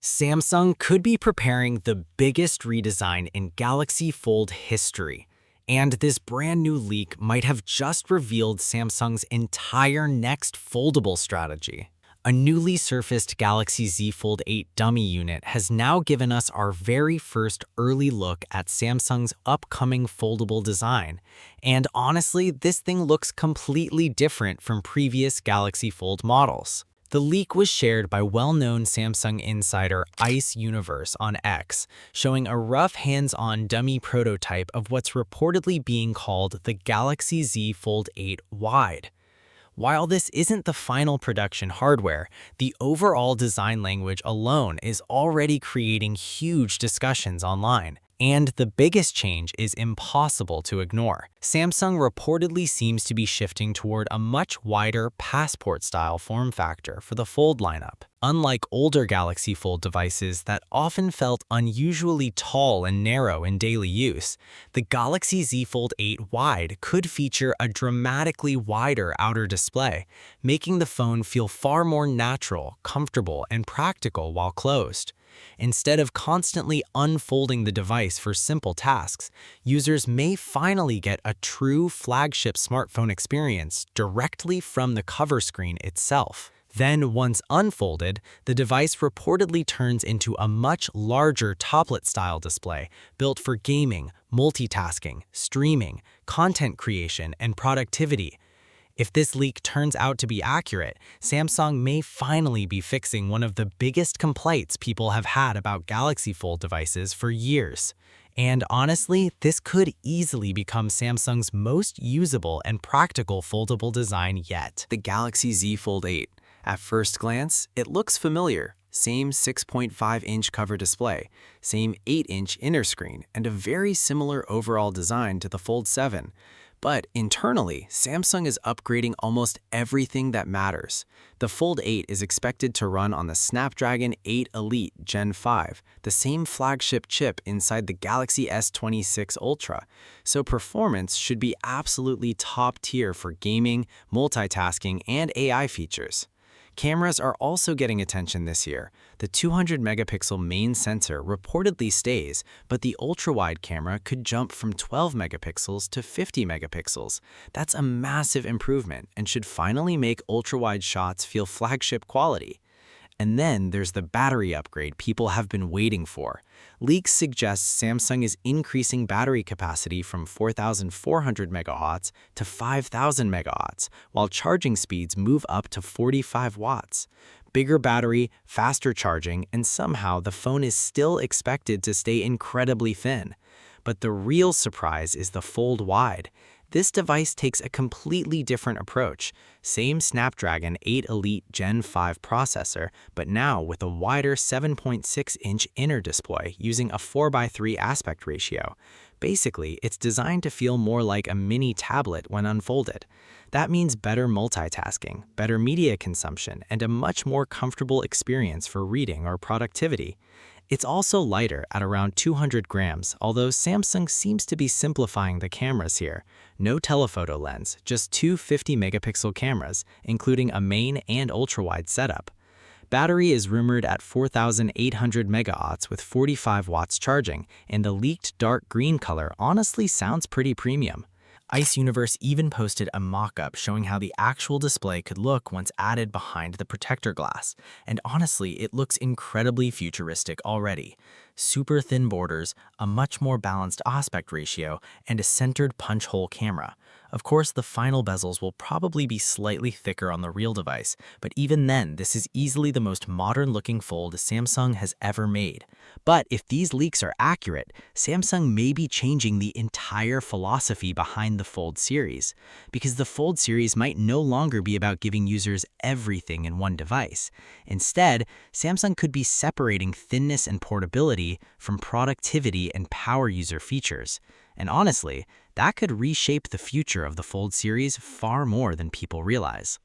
Samsung could be preparing the biggest redesign in Galaxy Fold history, and this brand new leak might have just revealed Samsung's entire next foldable strategy. A newly surfaced Galaxy Z Fold 8 dummy unit has now given us our very first early look at Samsung's upcoming foldable design, and honestly, this thing looks completely different from previous Galaxy Fold models. The leak was shared by well-known Samsung insider Ice Universe on X, showing a rough hands-on dummy prototype of what's reportedly being called the Galaxy Z Fold 8 Wide. While this isn't the final production hardware, the overall design language alone is already creating huge discussions online. And the biggest change is impossible to ignore. Samsung reportedly seems to be shifting toward a much wider passport-style form factor for the Fold lineup. Unlike older Galaxy Fold devices that often felt unusually tall and narrow in daily use, the Galaxy Z Fold 8 Wide could feature a dramatically wider outer display, making the phone feel far more natural, comfortable, and practical while closed. Instead of constantly unfolding the device for simple tasks, users may finally get a true flagship smartphone experience directly from the cover screen itself. Then, once unfolded, the device reportedly turns into a much larger tablet-style display built for gaming, multitasking, streaming, content creation, and productivity. If this leak turns out to be accurate, Samsung may finally be fixing one of the biggest complaints people have had about Galaxy Fold devices for years. And honestly, this could easily become Samsung's most usable and practical foldable design yet. The Galaxy Z Fold 8. At first glance, it looks familiar. Same 6.5-inch cover display, same 8-inch inner screen, and a very similar overall design to the Fold 7. But internally, Samsung is upgrading almost everything that matters. The Fold 8 is expected to run on the Snapdragon 8 Elite Gen 5, the same flagship chip inside the Galaxy S26 Ultra, so performance should be absolutely top tier for gaming, multitasking, and AI features. Cameras are also getting attention this year. The 200-megapixel main sensor reportedly stays, but the ultra-wide camera could jump from 12 megapixels to 50 megapixels. That's a massive improvement and should finally make ultra-wide shots feel flagship quality. And then there's the battery upgrade people have been waiting for. Leaks suggest Samsung is increasing battery capacity from 4,400 megawatts to 5,000 megawatts, while charging speeds move up to 45 watts. Bigger battery, faster charging, and somehow the phone is still expected to stay incredibly thin. But the real surprise is the Fold Wide. This device takes a completely different approach. Same Snapdragon 8 Elite Gen 5 processor, but now with a wider 7.6-inch inner display using a 4:3 aspect ratio. Basically, it's designed to feel more like a mini tablet when unfolded. That means better multitasking, better media consumption, and a much more comfortable experience for reading or productivity. It's also lighter at around 200 grams, although Samsung seems to be simplifying the cameras here. No telephoto lens, just two 50-megapixel cameras, including a main and ultra-wide setup. Battery is rumored at 4,800 megawatts with 45 watts charging, and the leaked dark green color honestly sounds pretty premium. Ice Universe even posted a mock-up showing how the actual display could look once added behind the protector glass, and honestly, it looks incredibly futuristic already. Super thin borders, a much more balanced aspect ratio, and a centered punch-hole camera. Of course, the final bezels will probably be slightly thicker on the real device, but even then, this is easily the most modern-looking Fold Samsung has ever made. But if these leaks are accurate, Samsung may be changing the entire philosophy behind the Fold series, because the Fold series might no longer be about giving users everything in one device. Instead, Samsung could be separating thinness and portability from productivity and power user features. And honestly, that could reshape the future of the Fold series far more than people realize.